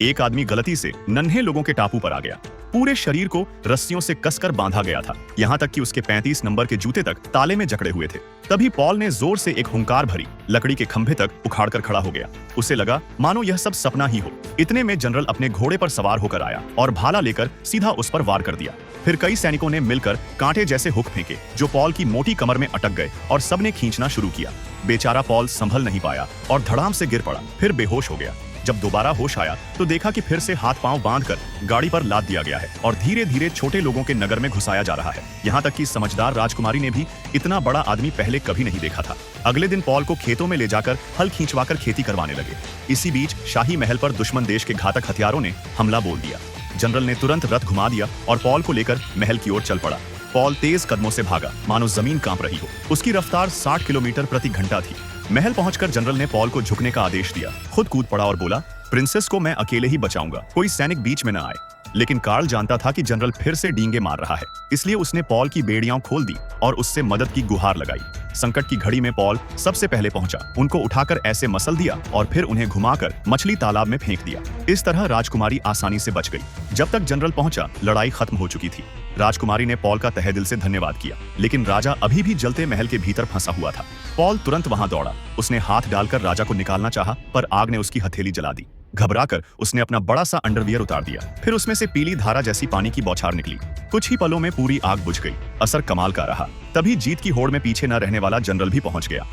एक आदमी गलती से नन्हे लोगों के टापू पर आ गया। पूरे शरीर को रस्सियों से कसकर बांधा गया था, यहाँ तक कि उसके 35 नंबर के जूते तक ताले में जकड़े हुए थे। तभी पॉल ने जोर से एक हुंकार भरी, लकड़ी के खंभे तक उखाड़कर खड़ा हो गया। उसे लगा मानो यह सब सपना ही हो। इतने में जनरल अपने घोड़े पर सवार होकर आया और भाला लेकर सीधा उस पर वार कर दिया। फिर कई सैनिकों ने मिलकर कांटे जैसे हुक फेंके जो पॉल की मोटी कमर में अटक गए और सबने खींचना शुरू किया। बेचारा पॉल संभल नहीं पाया और धड़ाम से गिर पड़ा, फिर बेहोश हो गया। जब दोबारा होश आया तो देखा कि फिर से हाथ पांव बांधकर गाड़ी पर लाद दिया गया है और धीरे धीरे छोटे लोगों के नगर में घुसाया जा रहा है। यहाँ तक कि समझदार राजकुमारी ने भी इतना बड़ा आदमी पहले कभी नहीं देखा था। अगले दिन पॉल को खेतों में ले जाकर हल खींचवाकर खेती करवाने लगे। इसी बीच शाही महल पर दुश्मन देश के घातक हथियारों ने हमला बोल दिया। जनरल ने तुरंत रथ घुमा दिया और पॉल को लेकर महल की ओर चल पड़ा। पॉल तेज कदमों से भागा, मानो जमीन कांप रही हो। उसकी रफ्तार 60 किलोमीटर प्रति घंटा थी। महल पहुंचकर जनरल ने पॉल को झुकने का आदेश दिया। खुद कूद पड़ा और बोला, प्रिंसेस को मैं अकेले ही बचाऊंगा, कोई सैनिक बीच में न आए। लेकिन कार्ल जानता था कि जनरल फिर से डींगे मार रहा है, इसलिए उसने पॉल की बेड़ियां खोल दी और उससे मदद की गुहार लगाई। संकट की घड़ी में पॉल सबसे पहले पहुंचा, उनको उठाकर ऐसे मसल दिया और फिर उन्हें घुमाकर मछली तालाब में फेंक दिया। इस तरह राजकुमारी आसानी से बच गई। जब तक जनरल पहुंचा, लड़ाई खत्म हो चुकी थी। राजकुमारी ने पॉल का तहे दिल से धन्यवाद किया, लेकिन राजा अभी भी जलते महल के भीतर फंसा हुआ था। पॉल तुरंत वहां दौड़ा। उसने हाथ डालकर राजा को निकालना चाहा, पर आग ने उसकी हथेली जला दी। घबराकर उसने अपना बड़ा सा अंडरवियर उतार दिया। फिर उसमें से पीली धारा जैसी पानी की बौछार निकली। कुछ ही पलों में पूरी आग बुझ गई। असर कमाल का रहा। तभी जीत की होड़ में पीछे न रहने वाला जनरल भी पहुंच गया।